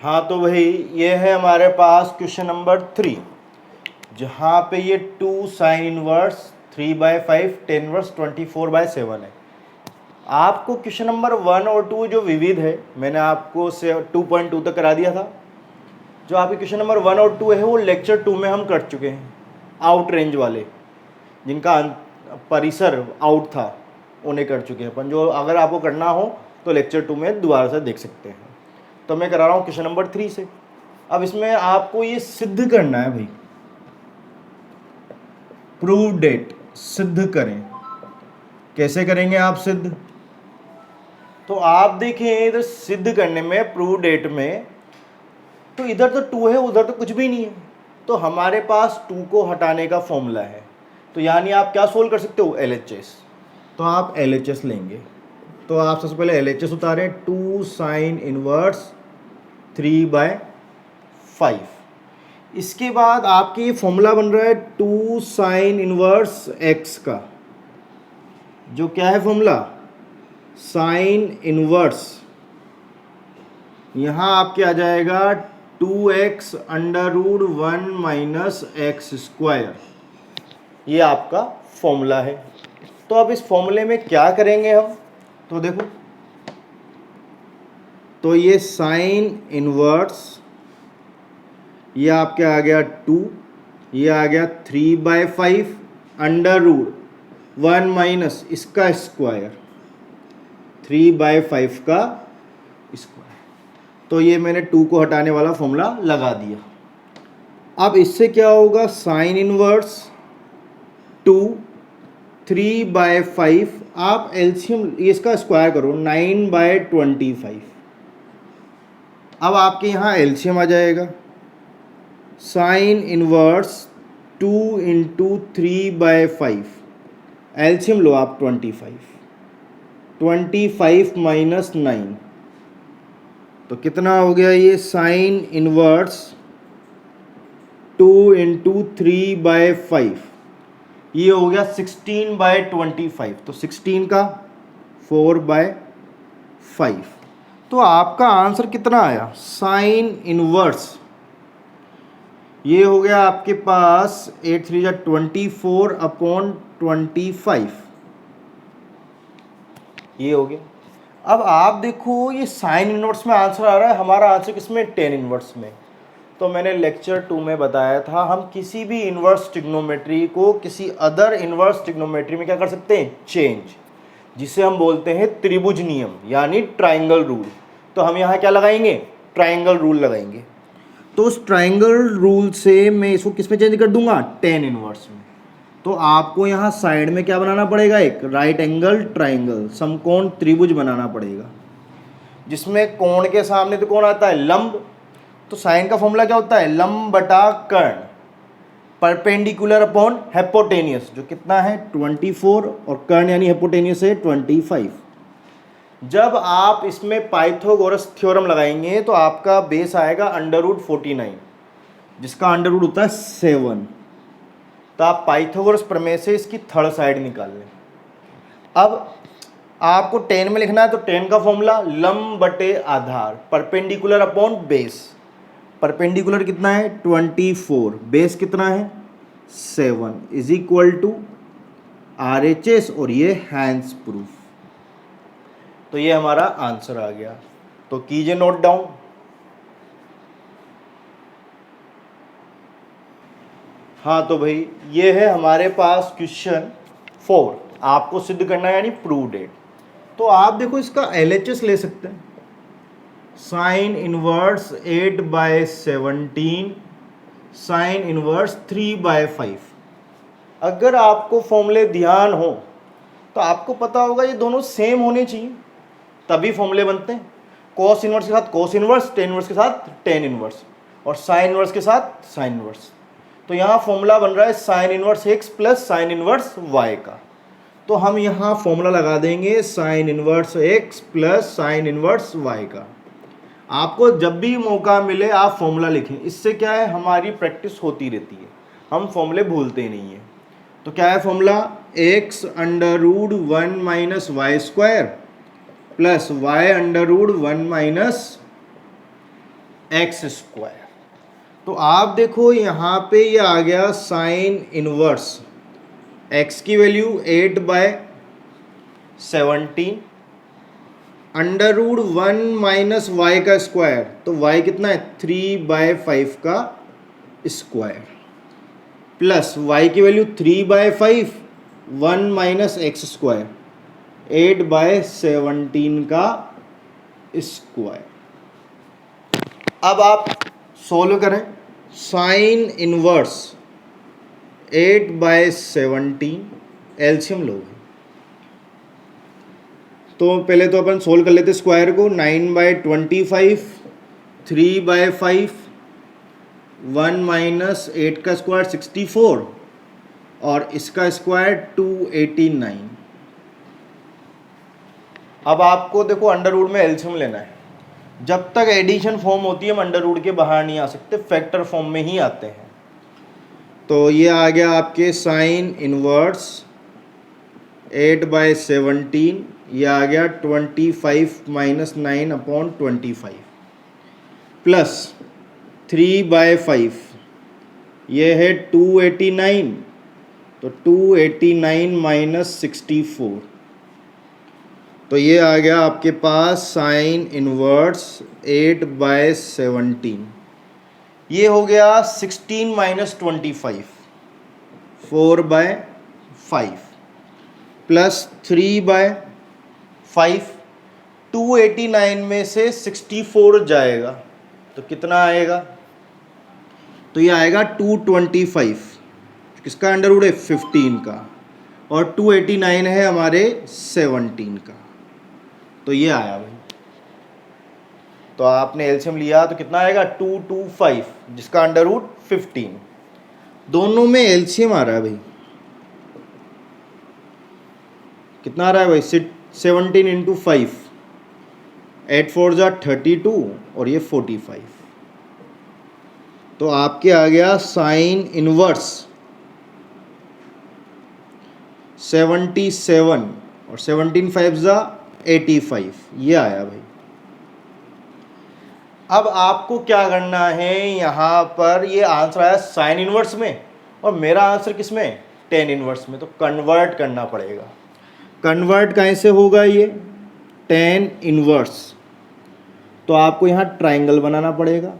हाँ तो भाई ये है हमारे पास क्वेश्चन नंबर 3, जहाँ पे ये 2 साइन इनवर्स 3/5 टेन इनवर्स 24/7 है। आपको क्वेश्चन नंबर 1 और 2 जो विविध है, मैंने आपको से 2.2 तक करा दिया था। जो आपके क्वेश्चन नंबर 1 और 2 है वो लेक्चर 2 में हम कर चुके हैं, आउट रेंज वाले, जिनका परिसर आउट था उन्हें कर चुके हैं अपन। जो अगर आपको करना हो तो लेक्चर 2 में दोबारा से देख सकते हैं। तो मैं करा रहा हूँ क्वेश्चन नंबर 3 से। अब इसमें आपको ये सिद्ध करना है भाई, प्रूव डेट, सिद्ध करें। कैसे करेंगे आप सिद्ध? तो आप देखें इधर सिद्ध करने में, प्रूव डेट में, तो इधर तो 2 है, उधर तो कुछ भी नहीं है। तो हमारे पास 2 को हटाने का फॉर्मूला है। तो यानी आप क्या सोल्व कर सकते हो? LHS। तो आप LHS लेंगे। तो आप सबसे पहले LHS उतारें, 2 साइन इनवर्स 3/5। इसके बाद आपके ये फॉर्मूला बन रहा है 2 साइन इनवर्स x का। जो क्या है फॉर्मूला? साइन इनवर्स, यहाँ आपके आ जाएगा 2x √1 माइनस एक्स स्क्वायर। ये आपका फॉर्मूला है। तो अब इस फॉर्मूले में क्या करेंगे हम? तो देखो, तो ये साइन इनवर्स, ये आपके आ गया 2, ये आ गया 3/5 √1 माइनस इसका स्क्वायर, 3/5 का स्क्वायर। तो ये मैंने 2 को हटाने वाला फॉर्मूला लगा दिया। अब इससे क्या होगा? साइन इनवर्स 2 3/5, आप एलसीएम इसका स्क्वायर करो, 9/25। अब आपके यहाँ एलसीएम आ जाएगा, साइन इनवर्स 2 × 3/5, एलसीएम लो आप 25 माइनस 9, तो कितना हो गया ये? साइन इनवर्स 2 × 3/5, ये हो गया 16/25। तो 16 का 4/5। तो आपका आंसर कितना आया? साइन इनवर्स, ये हो गया आपके पास 8 3 24/25, ये हो गया। अब आप देखो ये साइन इनवर्स में आंसर आ रहा है, हमारा आंसर किसमें? टेन इनवर्स में। तो मैंने लेक्चर 2 में बताया था, हम किसी भी इनवर्स ट्रिग्नोमेट्री को किसी अदर इनवर्स ट्रिग्नोमेट्री में क्या कर सकते हैं? चेंज, जिसे हम बोलते हैं त्रिभुज नियम, यानी ट्राइंगल रूल। तो हम यहाँ क्या लगाएंगे? ट्राइंगल रूल लगाएंगे। तो उस ट्राइंगल रूल से मैं इसको किस में चेंज कर दूंगा? टेन इनवर्स में। तो आपको यहाँ साइड में क्या बनाना पड़ेगा? एक राइट एंगल ट्राइंगल, समकोण त्रिभुज बनाना पड़ेगा, जिसमें कोण के सामने तो कौन आता है? लंब। तो साइन का फॉर्मूला क्या होता है? लंब बटा कर्ण, परपेंडिकुलर अपॉन हेपोटेनियस, जो कितना है? 24, और कर्ण यानी हेपोटेनियस है 25। जब आप इसमें पाइथागोरस थ्योरम लगाएंगे तो आपका बेस आएगा √49, जिसका अंडर रूट होता है 7। तो आप पाइथागोरस प्रमेय से इसकी थर्ड साइड निकाल लें। अब आपको 10 में लिखना है, तो 10 का फॉर्मूला लंब बटे आधार, परपेंडिकुलर अपॉन बेस। परपेंडिकुलर कितना है? 24, बेस कितना है? 7, इज इक्वल टू RHS, और ये हैंस प्रूफ। तो ये हमारा आंसर आ गया। तो कीजिए नोट डाउन। हाँ तो भाई ये है हमारे पास क्वेश्चन 4, आपको सिद्ध करना है, यानी प्रूव डेट। तो आप देखो इसका LHS ले सकते हैं, साइन इनवर्स 8/17 साइन इनवर्स 3/5। अगर आपको फॉर्मूले ध्यान हो तो आपको पता होगा ये दोनों सेम होने चाहिए, तभी फॉर्मूले बनते हैं। कॉस इनवर्स के साथ कॉस इनवर्स, टेन इनवर्स के साथ टेन इनवर्स, और साइन इनवर्स के साथ साइन इनवर्स। तो यहाँ फॉर्मूला बन रहा है sine inverse x plus sine inverse y का। तो हम यहाँ फॉर्मूला लगा देंगे sine inverse x plus sine inverse y का। आपको जब भी मौका मिले आप फॉर्मूला लिखें, इससे क्या है? हमारी प्रैक्टिस होती रहती है, हम फॉर्मूले भूलते नहीं हैं। तो क्या है formula? x √1 minus y square plus y √1 minus x square. तो आप देखो यहाँ पे ये आ गया साइन इनवर्स एक्स की value 8/17 under root 1 minus y का स्क्वायर, तो वाई कितना है 3/5 का स्क्वायर, प्लस वाई की वैल्यू 3/5 1 माइनस एक्स स्क्वायर 8/17 का स्क्वायर। अब आप सोल्व करें, साइन इनवर्स 8/17 एलसीएम लोगे तो पहले तो अपन सोल्व कर लेते स्क्वायर को। 9/25 3/5 1 माइनस 8 का स्क्वायर 64 और इसका स्क्वायर 289। अब आपको देखो अंडर रूट में एलसीएम लेना है। जब तक एडिशन फॉर्म होती है हम अंडर रूट के बाहर नहीं आ सकते, फैक्टर फॉर्म में ही आते हैं। तो ये आ गया आपके साइन इनवर्स 8/17, ये आ गया 25 माइनस 9/25 प्लस 3/5, ये है 289, तो 289 माइनस 64, तो ये आ गया आपके पास साइन इनवर्स 8/17। ये हो गया 16 माइनस 25 4/5 प्लस 3/5। 289 में से 64 जाएगा तो कितना आएगा, तो ये आएगा 225, किसका अंडर रूट है 15 का, और 289 है हमारे 17 का, तो ये आया भाई। तो आपने एलसीएम लिया तो कितना आएगा 225, जिसका अंडर रूट 15। दोनों में एलसीएम आ रहा है भाई, कितना आ रहा है भाई 17 इंटू 5, 8 4 जा 32 और ये 45, तो आपके आ गया साइन इनवर्स 77 और 17 5 जा 85, ये आया भाई। अब आपको क्या करना है, यहाँ पर ये आंसर आया साइन इनवर्स में और मेरा आंसर किस में टेन इनवर्स में, तो कन्वर्ट करना पड़ेगा। कन्वर्ट कैसे होगा ये टेन इनवर्स, तो आपको यहाँ ट्राइंगल बनाना पड़ेगा।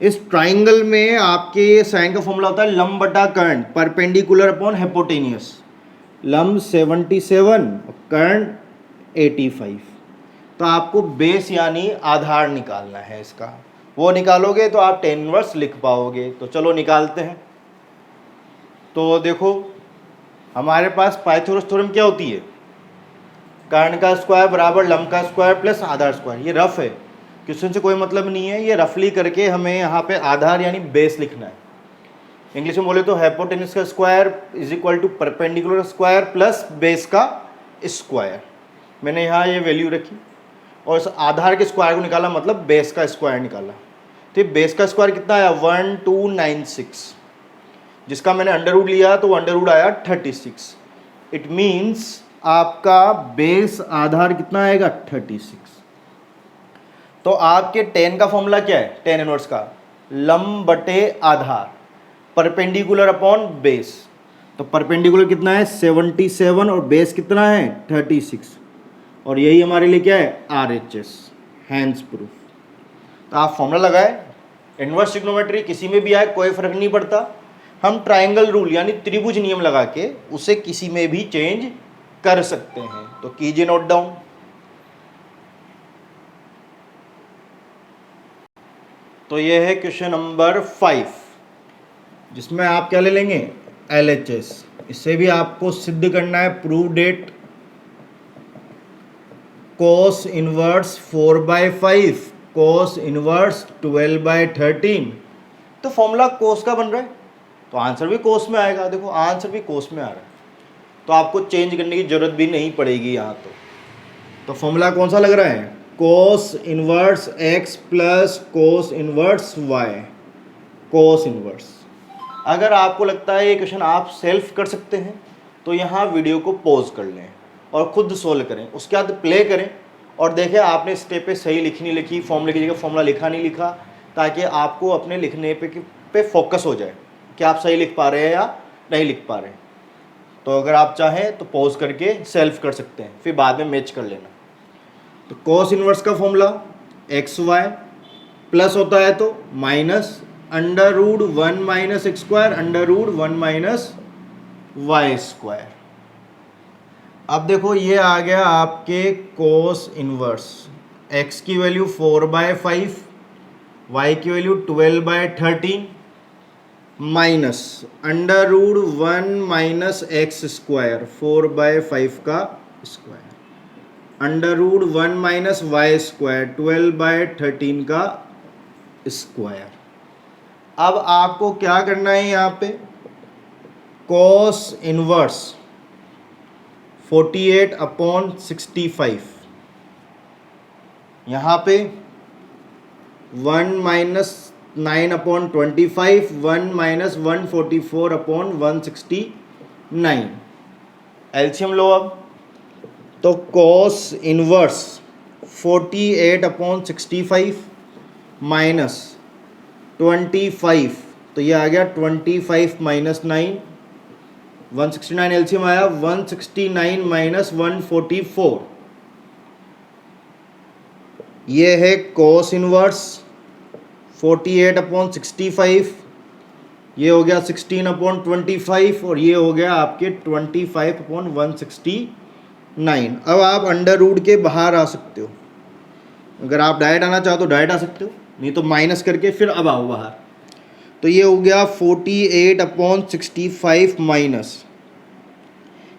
इस ट्राइंगल में आपके साइन का फॉर्मूला होता है लंब बटा कर्ण, परपेंडिकुलर अपॉन हाइपोटेनियस। लंब 77 और कर्ण 85, तो आपको बेस यानी आधार निकालना है इसका, वो निकालोगे तो आप टेन इनवर्स लिख पाओगे। तो चलो निकालते हैं। तो देखो हमारे पास पाइथागोरस थ्योरम क्या होती है, कर्ण का स्क्वायर बराबर लंब का स्क्वायर प्लस आधार स्क्वायर। ये रफ है, क्वेश्चन से कोई मतलब नहीं है, ये रफली करके हमें यहाँ पे आधार यानी बेस लिखना है। इंग्लिश में बोले तो हाइपोटेनस का square is equal to perpendicular square plus base का स्क्वायर। मैंने यहाँ ये वैल्यू रखी और इस आधार के स्क्वायर को निकाला, मतलब बेस का स्क्वायर निकाला। तो बेस का स्क्वायर कितना आया 1296, जिसका मैंने अंडर रूट लिया तो अंडर रूट आया 36। इट मीन्स आपका बेस आधार कितना आएगा 36। तो आपके टेन का फॉर्मूला क्या है, टेन इनवर्स का लंब बटे आधार, परपेंडिकुलर अपॉन बेस। तो परपेंडिकुलर कितना है 77 और बेस कितना है 36, और यही हमारे लिए क्या है RHS, हैंड्स प्रूफ। तो आप फॉर्मूला लगाए, इनवर्स ट्रिग्नोमेट्री किसी में भी आए कोई फर्क नहीं पड़ता, हम ट्राइंगल रूल यानी त्रिभुज नियम लगा के उसे किसी में भी चेंज कर सकते हैं। तो कीजिए नोट डाउन। तो ये है क्वेश्चन नंबर 5, जिसमें आप क्या ले लेंगे LHS। इससे भी आपको सिद्ध करना है, prove that cos inverse 4/5 cos inverse 12/13। तो फॉर्मूला कोस का बन रहा है तो आंसर भी कोस में आएगा। देखो आंसर भी कोस में आ रहा है, तो आपको चेंज करने की जरूरत भी नहीं पड़ेगी यहाँ। तो फॉर्मूला कौन सा लग रहा है, cos inverse x plus cos inverse y, cos inverse. अगर आपको लगता है ये क्वेश्चन आप सेल्फ कर सकते हैं तो यहाँ वीडियो को पॉज कर लें और खुद सोल्व करें, उसके बाद प्ले करें और देखें आपने स्टेप पे सही लिखी नहीं लिखी, फॉर्मूले की जगह फॉर्मूला लिखा नहीं लिखा, ताकि आपको अपने लिखने पे फोकस हो जाए कि आप सही लिख पा रहे हैं या नहीं लिख पा रहे हैं। तो अगर आप चाहें तो पॉज करके सेल्फ कर सकते हैं, फिर बाद में मैच कर लेना। तो कॉस इनवर्स का फॉर्मूला एक्स वाई प्लस होता है तो minus under root 1 minus x square under root 1 minus y square. अब देखो ये आ गया आपके कॉस इनवर्स, x की वैल्यू 4/5, y की value 12/13 minus under root 1 minus x square 4/5 का square under root 1 minus y square 12/13 का स्क्वायर। अब आपको क्या करना है, यहाँ पे कॉस इनवर्स 48/65, यहाँ पे 1 माइनस 9/25, 1 माइनस 144/169। एलसीएम लो अब, तो कॉस इनवर्स 48/65 माइनस 25, तो ये आ गया 25 माइनस 9, 169 एलसीएम आया 169 माइनस 144। ये है कॉस इनवर्स 48/65, ये हो गया 16/25 और ये हो गया आपके 25/169। अब आप अंडर रूट के बाहर आ सकते हो, अगर आप डायरेक्ट आना चाहो तो डायरेक्ट आ सकते हो, नहीं तो माइनस करके फिर अब आओ बाहर। तो ये हो गया 48/65 माइनस,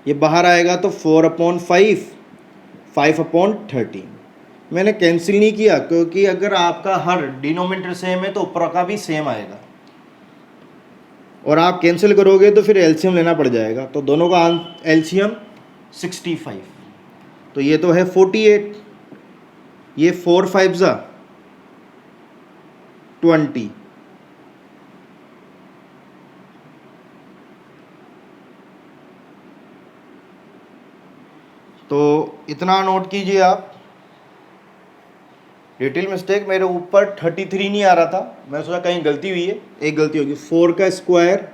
ये बाहर आएगा तो 4/5, 5/13। मैंने कैंसिल नहीं किया क्योंकि अगर आपका हर डिनोमिनेटर सेम है तो ऊपर का भी सेम आएगा, और आप कैंसिल करोगे तो फिर एलसीएम लेना पड़ जाएगा। तो दोनों का एलसीएम 65, तो ये तो है 48, ये 4 5 जा 20, तो इतना नोट कीजिए आप। लिटिल मिस्टेक, मेरे ऊपर 33 नहीं आ रहा था, मैं सोचा कहीं गलती हुई है, एक गलती होगी। 4 का स्क्वायर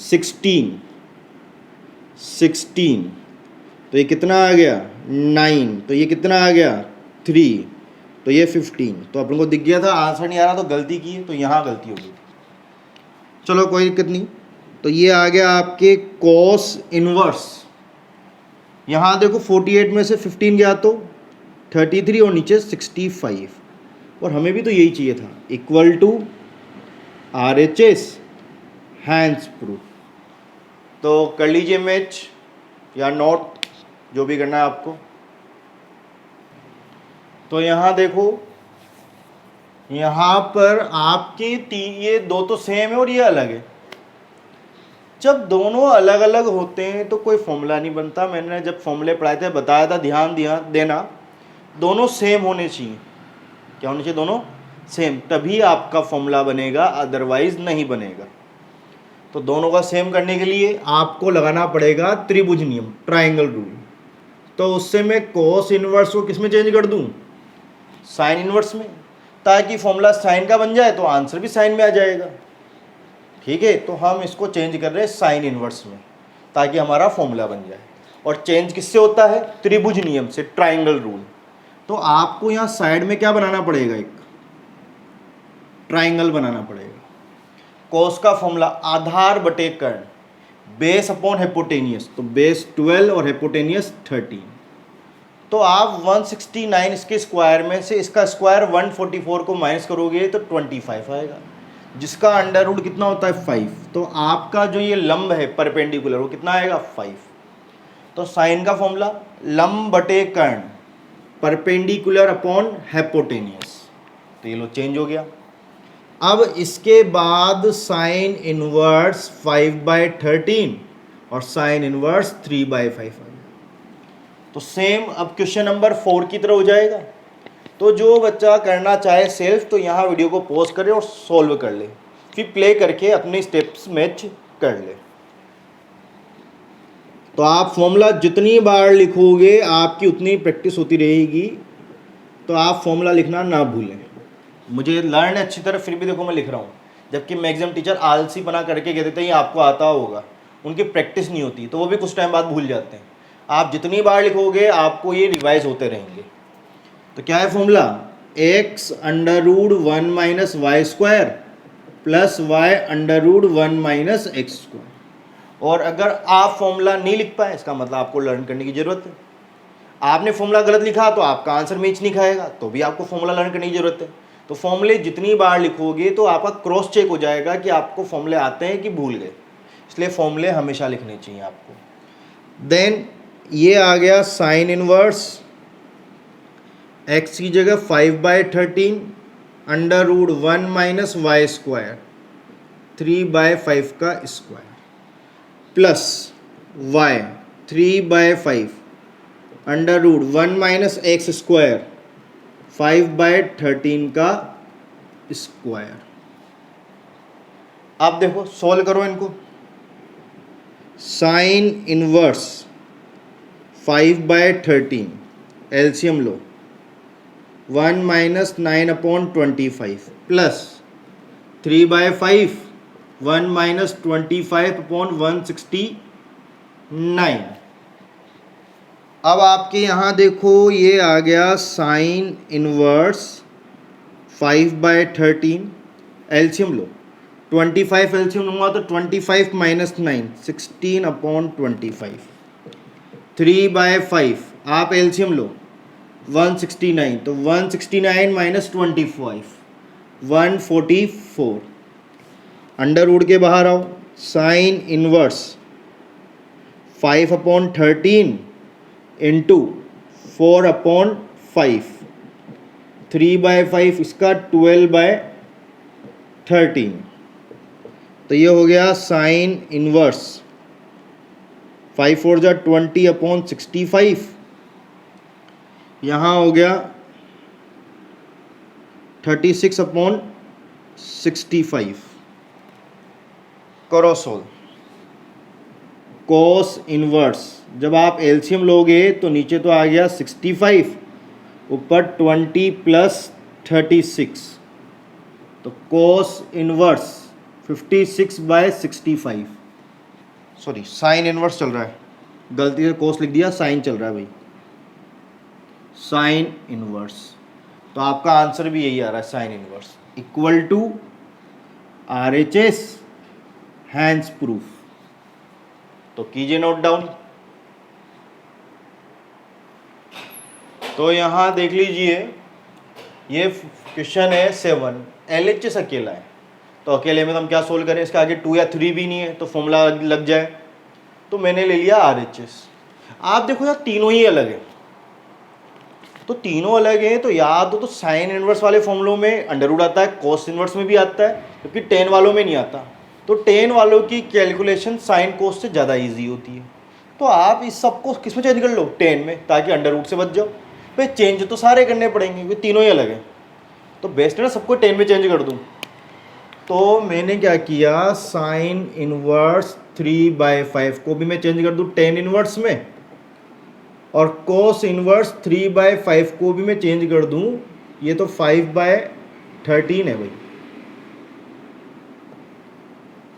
16, तो ये कितना आ गया 9, तो ये कितना आ गया 3, तो ये 15। तो अपन को दिख गया था आंसर नहीं आ रहा तो गलती की है, तो यहाँ गलती होगी। चलो कोई दिक्कत नहीं। तो ये आ गया आपके कॉस इनवर्स, यहाँ देखो 48 में से 15 गया तो 33 और नीचे 65, और हमें भी तो यही चाहिए था, equal to RHS hence proof. तो कर लीजिए मैच या नोट, जो भी करना है आपको। तो यहाँ देखो, यहाँ पर आपके ये दो तो सेम है और ये अलग है। जब दोनों अलग अलग होते हैं तो कोई फॉर्मूला नहीं बनता। मैंने जब फॉर्मूले पढ़ाए थे बताया था, ध्यान देना, दोनों सेम होने चाहिए। क्या होने चाहिए? दोनों सेम, तभी आपका फॉर्मूला बनेगा, अदरवाइज नहीं बनेगा। तो दोनों का सेम करने के लिए आपको लगाना पड़ेगा त्रिभुज नियम, ट्राइंगल रूल। तो उससे मैं कॉस इनवर्स को किस में चेंज कर दूं? साइन इनवर्स में, ताकि फॉर्मूला साइन का बन जाए तो आंसर भी साइन में आ जाएगा। ठीक है, तो हम इसको चेंज कर रहे हैं साइन इनवर्स में, ताकि हमारा फॉर्मूला बन जाए। और चेंज किससे होता है? त्रिभुज नियम से, ट्राइंगल रूल। तो आपको यहाँ साइड में क्या बनाना पड़ेगा? एक ट्राइंगल बनाना पड़ेगा। कॉस का फॉर्मूला आधार बटे कर्ण, बेस अपॉन हेपोटेनियस, तो बेस 12 और हेपोटेनियस 13। तो आप 169 इसके स्क्वायर में से इसका स्क्वायर 144 को माइनस करोगे तो 25 आएगा, जिसका अंडर रूट कितना होता है? 5। तो आपका जो ये लंब है परपेंडिकुलर, वो कितना आएगा? 5। तो साइन का फॉर्मूला लंब बटे कर्ण, परपेंडिकुलर अपॉन हेपोटेनियस, तो ये लो चेंज हो गया। अब इसके बाद साइन इनवर्स 5/13 और साइन इनवर्स 3/5 आ गया। तो सेम अब क्वेश्चन नंबर 4 की तरह हो जाएगा। तो जो बच्चा करना चाहे सेल्फ, तो यहाँ वीडियो को पॉज करे और सॉल्व कर ले, फिर प्ले करके अपने स्टेप्स मैच कर ले। तो आप फॉर्मूला जितनी बार लिखोगे आपकी उतनी प्रैक्टिस होती रहेगी, तो आप फॉर्मूला लिखना ना भूलें। मुझे लर्न है अच्छी तरह, फिर भी देखो मैं लिख रहा हूँ, जबकि मैक्सिमम टीचर आलसी बना करके कह देते हैं ये आपको आता होगा, उनकी प्रैक्टिस नहीं होती, तो वो भी कुछ टाइम बाद भूल जाते हैं। आप जितनी बार लिखोगे आपको ये रिवाइज होते रहेंगे। तो क्या है formula, x under root 1 minus y square plus y under root 1 minus x square. और अगर आप फॉर्मूला नहीं लिख पाए, इसका मतलब आपको लर्न करने की जरूरत है। आपने फॉर्मूला गलत लिखा तो आपका आंसर मैच नहीं खाएगा, तो भी आपको फॉर्मूला लर्न करने की जरूरत है। तो फॉर्मूले जितनी बार लिखोगे तो आपका क्रॉस चेक हो जाएगा कि आपको फॉर्मूले आते हैं कि भूल गए, इसलिए फॉर्मूले हमेशा लिखने चाहिए आपको। देन ये आ गया साइन इनवर्स, x की जगह 5/13 under root 1 minus y square 3/5 का square plus y 3/5 under root 1 minus x square 5/13 का स्क्वायर। अब देखो सॉल्व करो इनको। साइन इनवर्स 5/13 एलसीएम लो, 1 माइनस 9/25 प्लस 3/5 1 माइनस 25/169। अब आपके यहाँ देखो ये आ गया साइन इनवर्स 5/13 एलसीएम लो, 25 एलसीएम लूँगा तो 25 माइनस 9 16/25 3/5 आप एलसीएम लो 169, तो 169 माइनस 25 144। अंडर रूट के बाहर आओ, साइन इनवर्स 5/13 इंटू 4/5 3/5 इसका 12/13। तो ये हो गया साइन इनवर्स 5 4 जा 20/65। यहाँ हो गया 36/65। करो सोल्व। कोस इनवर्स, जब आप एलसीएम लोगे तो नीचे तो आ गया 65, ऊपर 20 प्लस 36, तो cos inverse 56/65। Sorry sine inverse चल रहा है, गलती से कोस लिख दिया, साइन चल रहा है भाई, साइन इनवर्स। तो आपका आंसर भी यही आ रहा है, sine inverse equal to RHS hence proof. तो कीजिए नोट डाउन। तो यहां देख लीजिए, ये क्वेश्चन है 7, LHS अकेला है, तो अकेले में तो हम क्या सोल्व करें, इसका आगे 2 या 3 भी नहीं है तो फॉर्मूला लग जाए, तो मैंने ले लिया RHS। आप देखो यार तीनों ही अलग है, तो तीनों अलग हैं, तो याद हो तो साइन इनवर्स वाले फॉर्मूलों में अंडर रूट आता है, कोस इनवर्स में भी आता है, क्योंकि टेन वालों में नहीं आता। तो टेन वालों की कैलकुलेशन साइन कोस से ज़्यादा इजी होती है। तो आप इस सबको किस में चेंज कर लो, टेन में, ताकि अंडर रूट से बच जाओ। भाई चेंज तो सारे करने पड़ेंगे क्योंकि तीनों ही अलग हैं, तो बेस्ट है ना सबको टेन में चेंज कर दूँ। तो मैंने क्या किया, साइन इनवर्स 3/5 को भी मैं चेंज कर दूँ टेन इनवर्स में, और कोस इनवर्स 3/5 को भी मैं चेंज कर दूं, ये तो 5/13 है भाई,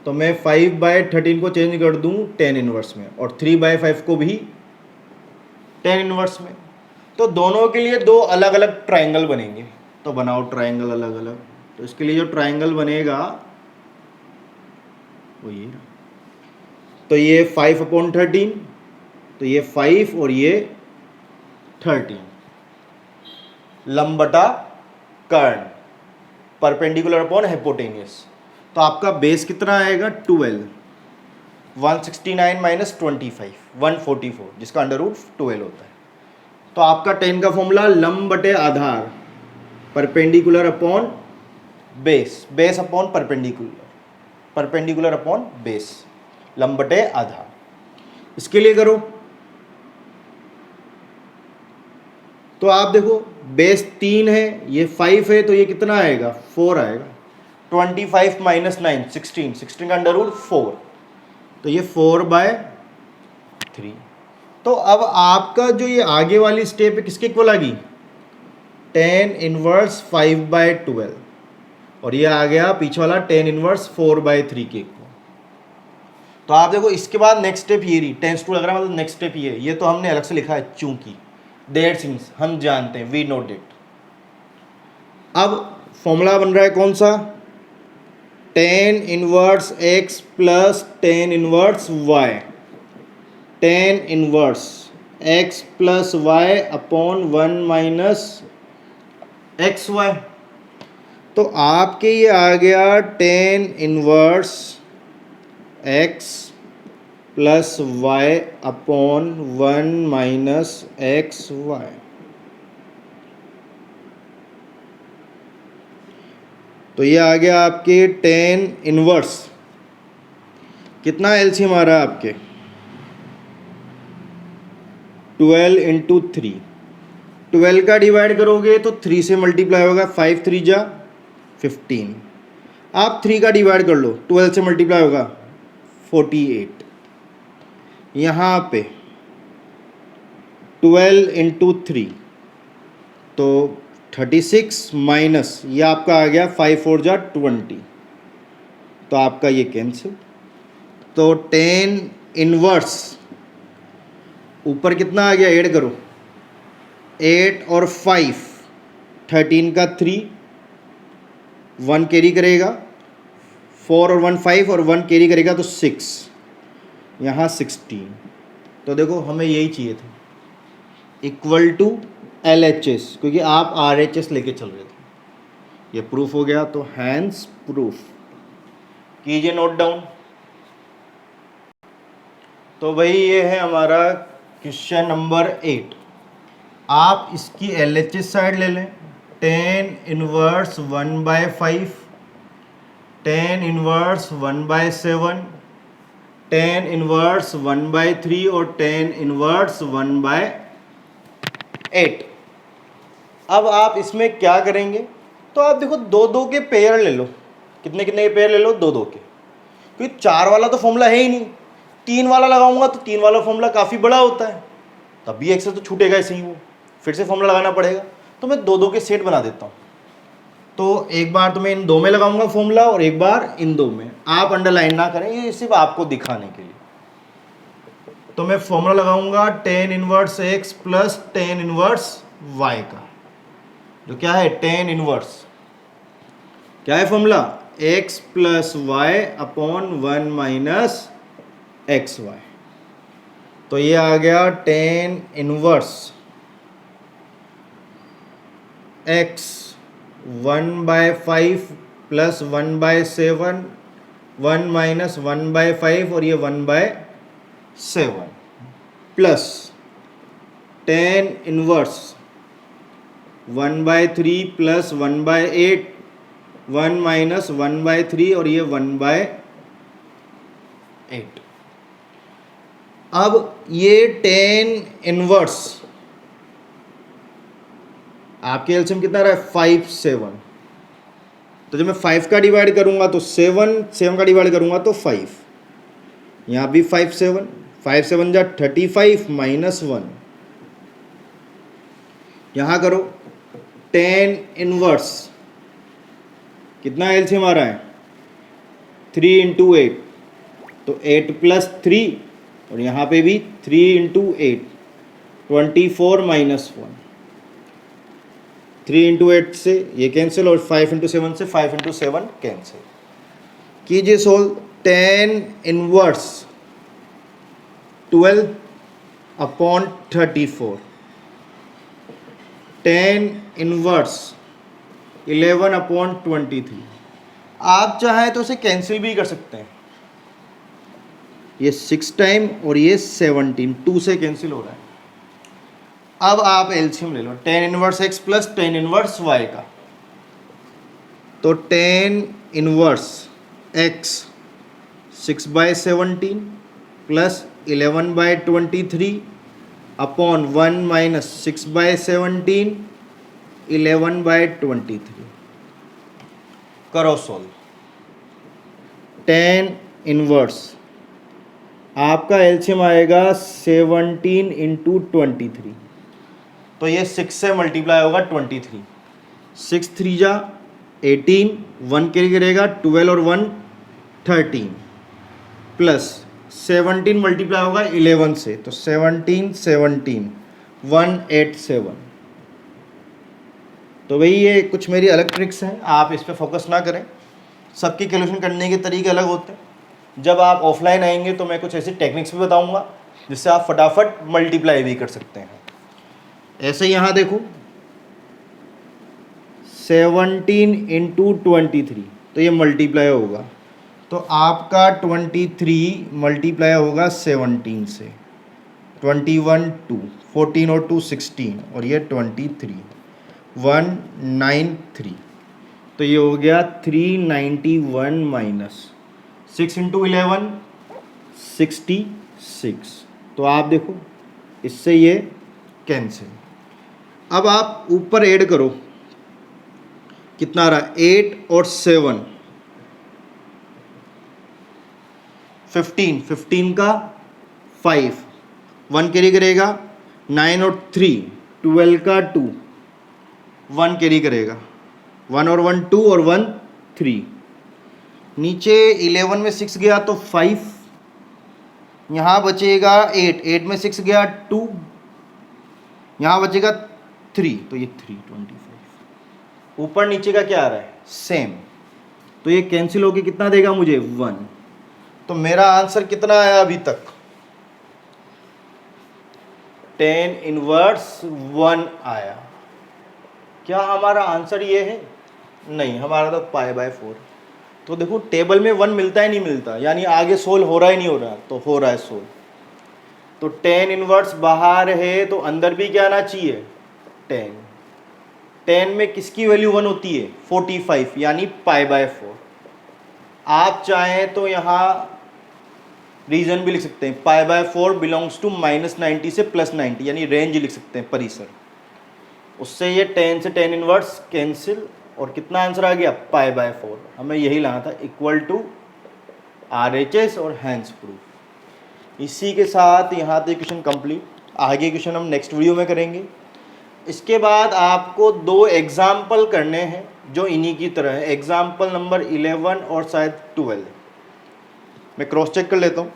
तो मैं 5/13 को चेंज कर दूं टेन इनवर्स में, और 3/5 को भी टेन इनवर्स में। तो दोनों के लिए दो अलग अलग ट्रायंगल बनेंगे, तो बनाओ ट्रायंगल अलग अलग। तो इसके लिए जो ट्रायंगल बनेगा वो ये, तो ये 5/13, तो ये 5 और ये 13, लंब बटा कर्ण, परपेंडिकुलर अपॉन हाइपोटेनियस। तो आपका बेस कितना आएगा, 12, 169 माइनस 25 144, जिसका अंडर रूट 12 होता है। तो आपका 10 का फॉर्मूला लंब बटे आधार, perpendicular upon base, base upon perpendicular, perpendicular upon base, लंब बटे आधार। इसके लिए करो, तो आप देखो बेस 3 है, ये 5 है, तो ये कितना आएगा, 4 आएगा। 25 माइनस 9 16, 16 का अंडर रूट 4, तो ये 4/3 3। तो अब आपका जो ये आगे वाली स्टेप है किसके इक्वल आ गई, टेन इनवर्स 5/12, और ये आ गया पीछे वाला टेन इनवर्स 4/3 के इक्वल। तो आप देखो इसके बाद नेक्स्ट स्टेप ये रही, टेंस टू लग रहा है मतलब नेक्स्ट स्टेप ये तो हमने अलग से लिखा है चूंकि, दैट मींस हम जानते हैं, वी नोट इट। अब फॉर्मूला बन रहा है कौन सा, tan inverse x plus tan inverse y, tan inverse x plus y upon 1 minus x y. तो आपके ये आ गया tan inverse x plus y upon 1 minus x y. तो ये आ गया आपके टेन इनवर्स, कितना एलसीएम आ रहा है आपके, 12 इंटू 3, 12 का डिवाइड करोगे तो 3 से मल्टीप्लाई होगा, 5 3 जा 15, आप 3 का डिवाइड कर लो, 12 से मल्टीप्लाई होगा 48। यहाँ पे 12 इंटू 3 तो 36 माइनस ये आपका आ गया 5 4 जा 20, तो आपका ये कैंसिल। तो टेन इनवर्स ऊपर कितना आ गया, ऐड करो, 8 और 5, 13 का 3, 1 कैरी करेगा, 4 और 1 5 और 1 कैरी करेगा तो 6, यहाँ 16। तो देखो हमें यही चाहिए था, इक्वल टू LHS, क्योंकि आप RHS लेके चल रहे थे। ये प्रूफ हो गया, तो हैंस प्रूफ कीजिए नोट डाउन। तो भाई ये है हमारा क्वेश्चन नंबर 8। आप इसकी LHS साइड ले लें, tan inverse 1/5, tan inverse 1/7, ten inverse 1/3 और टेन इनवर्स 1/8। अब आप इसमें क्या करेंगे, तो आप देखो दो दो के पेयर ले लो, कितने कितने के पेयर ले लो, दो दो के, क्योंकि 4 वाला तो फॉर्मूला है ही नहीं, 3 वाला लगाऊंगा तो 3 वाला फॉर्मूला काफ़ी बड़ा होता है, तभी एक से तो छूटेगा ऐसे ही, वो फिर से फॉर्मूला लगाना पड़ेगा। तो मैं दो दो के सेट बना देता हूँ, तो एक बार तो मैं इन दो में लगाऊंगा फॉर्मूला और एक बार इन दो में, आप अंडरलाइन ना करें, ये सिर्फ आपको दिखाने के लिए। तो मैं फॉर्मूला लगाऊंगा tan inverse x plus tan inverse y का, जो क्या है टेन इनवर्स, क्या है formula, x plus y upon 1 minus x y. तो ये आ गया tan inverse x 1/5 plus 1/7, 1 minus 1/5 और ये 1/7 plus tan inverse 1/3 plus 1/8, 1 minus 1/3 और ये 1/8। अब ये टेन इनवर्स आपके एलसीएम कितना रहा है, 5 7। तो जब मैं 5 का डिवाइड करूंगा तो 7 का डिवाइड करूंगा तो 5, यहाँ भी 5 7, 5 7 जा 35 माइनस 1, यहाँ करो टेन इनवर्स, कितना एलसीएम आ रहा है, 3 इंटू 8, तो 8 प्लस 3 और यहाँ पे भी 3 इंटू 8, 24 माइनस 1, 3 इंटू 8 से ये कैंसिल और 5 इंटू 7 से 5 इंटू 7 कैंसिल। कीजिए solve, tan inverse 12 upon 34, tan inverse 11 upon 23। आप चाहें तो इसे कैंसिल भी कर सकते हैं, ये 6 टाइम और ये 17, 2 से कैंसिल हो रहा है। अब आप एलसीएम ले लो tan inverse x plus tan inverse y का, तो tan inverse x 6/17 plus 11/23 upon 1 minus 6/17, 11/23। करो सोल्व, टेन इनवर्स आपका एलसीएम आएगा 17 इंटू 23, तो ये 6 से मल्टीप्लाई होगा 23, 6 3 जा 18, 1 कैरी करेगा 12 और 1 13, प्लस 17 मल्टीप्लाई होगा 11 से, तो 17 17 187। तो भाई ये कुछ मेरी अलग ट्रिक्स हैं, आप इस पर फोकस ना करें, सबकी कैलकुलेशन करने के तरीके अलग होते हैं। जब आप ऑफलाइन आएंगे तो मैं कुछ ऐसी टेक्निक्स भी बताऊंगा जिससे आप फटाफट मल्टीप्लाई भी कर सकते हैं। ऐसे यहाँ देखो 17 इंटू 23, तो ये मल्टीप्लाई होगा, तो आपका 23 मल्टीप्लाई होगा 17 से, 21 2, 14 और 2 16, और ये 23 193, तो ये हो गया 391 माइनस 6 इंटू 11 66। तो आप देखो इससे ये कैंसिल। अब आप ऊपर ऐड करो, कितना आ रहा है 8 और 7 15, 15 का 5, 1 कैरी करेगा, 9 और 3 12 का 2, 1 कैरी करेगा, 1 और 1 2 और 1 3, नीचे 11 में 6 गया तो 5, यहाँ बचेगा 8, 8 में 6 गया 2, यहाँ बचेगा 3, तो ये 325। ऊपर नीचे का क्या आ रहा है सेम, तो ये कैंसिल होके कितना देगा मुझे 1। तो मेरा आंसर कितना आया अभी तक 10 इनवर्स 1 आया। क्या हमारा आंसर ये है? नहीं, हमारा तो π/4। तो देखो टेबल में 1 मिलता है नहीं मिलता, यानी आगे सोल्व हो रहा है नहीं हो रहा, तो हो रहा है सोल्व। तो 10 इनवर्स बाहर है तो अंदर भी क्या आना चाहिए 10। 10 में किसकी वैल्यू 1 होती है 45, यानी π/4। आप चाहें तो यहाँ रीजन भी लिख सकते हैं, π/4 बिलोंग्स टू -90 से +90, यानी रेंज लिख सकते हैं परिसर। उससे ये 10 से 10 इनवर्स कैंसिल, और कितना आंसर आ गया π/4। हमें यही लाना था, इक्वल टू RHS और हैंस प्रूफ। इसी के साथ यहाँ तक क्वेश्चन कंप्लीट। आगे क्वेश्चन हम नेक्स्ट वीडियो में करेंगे। इसके बाद आपको 2 एग्जाम्पल करने हैं जो इन्हीं की तरह है, एग्जाम्पल नंबर 11 और शायद 12। मैं क्रॉस चेक कर लेता हूँ।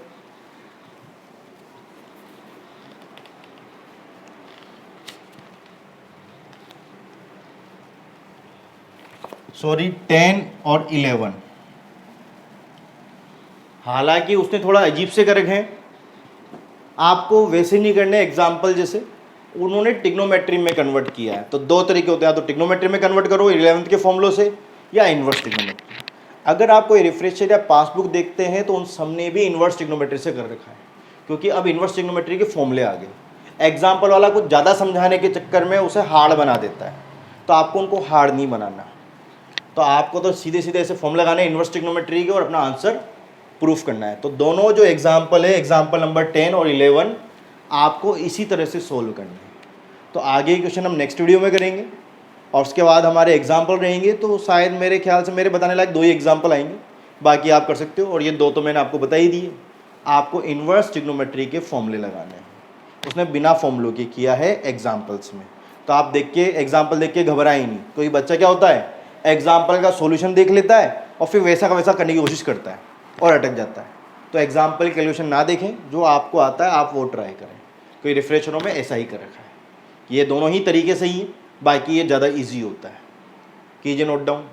सॉरी 10 और 11, हालांकि उसने थोड़ा अजीब से कर रखे हैं, आपको वैसे नहीं करने एग्जाम्पल जैसे, उन्होंने टिग्नोमेट्री में कन्वर्ट किया है। तो 2 तरीके होते हैं, तो टिग्नोमेट्री में कन्वर्ट करो 11th के फॉर्मूलों से, या इन्वर्स टिग्नोमेट्री। अगर आप कोई रिफ्रेशर या पासबुक देखते हैं तो उन सबने भी इन्वर्स टिग्नोमेट्री से कर रखा है, क्योंकि अब इन्वर्स टिग्नोमेट्री के फॉर्मूले आ गए। एग्जाम्पल वाला कुछ ज़्यादा समझाने के चक्कर में उसे हार्ड बना देता है, तो आपको उनको हार्ड नहीं बनाना। तो आपको तो सीधे सीधे ऐसे फॉर्म लगाने इन्वर्स टिग्नोमेट्री के और अपना आंसर प्रूफ करना है। तो दोनों जो एग्जाम्पल है, एग्जाम्पल नंबर 10 और 11, आपको इसी तरह से सोल्व करना है। तो आगे क्वेश्चन हम नेक्स्ट वीडियो में करेंगे, और उसके बाद हमारे एग्जाम्पल रहेंगे। तो शायद मेरे ख्याल से मेरे बताने लायक 2 ही एग्जाम्पल आएंगे, बाकी आप कर सकते हो। और ये 2 तो मैंने आपको बता ही दिए। आपको इन्वर्स टिग्नोमेट्री के फॉर्मूले लगाने हैं, उसने बिना फॉर्मूलों के किया है एग्जाम्पल्स में। तो आप देख के एग्जाम्पल देख के घबराए नहीं। कोई बच्चा क्या होता है, एग्जाम्पल का सॉल्यूशन देख लेता है और फिर वैसा का वैसा करने की कोशिश करता है और अटक जाता है। तो एग्जाम्पल कैलकुलेशन ना देखें, जो आपको आता है आप वो ट्राई करें। कोई रिफ्रेशरों में ऐसा ही कर रखा है। ये दोनों ही तरीके सही है, बाकी ये ज़्यादा इजी होता है। कीजिए नोट डाउन।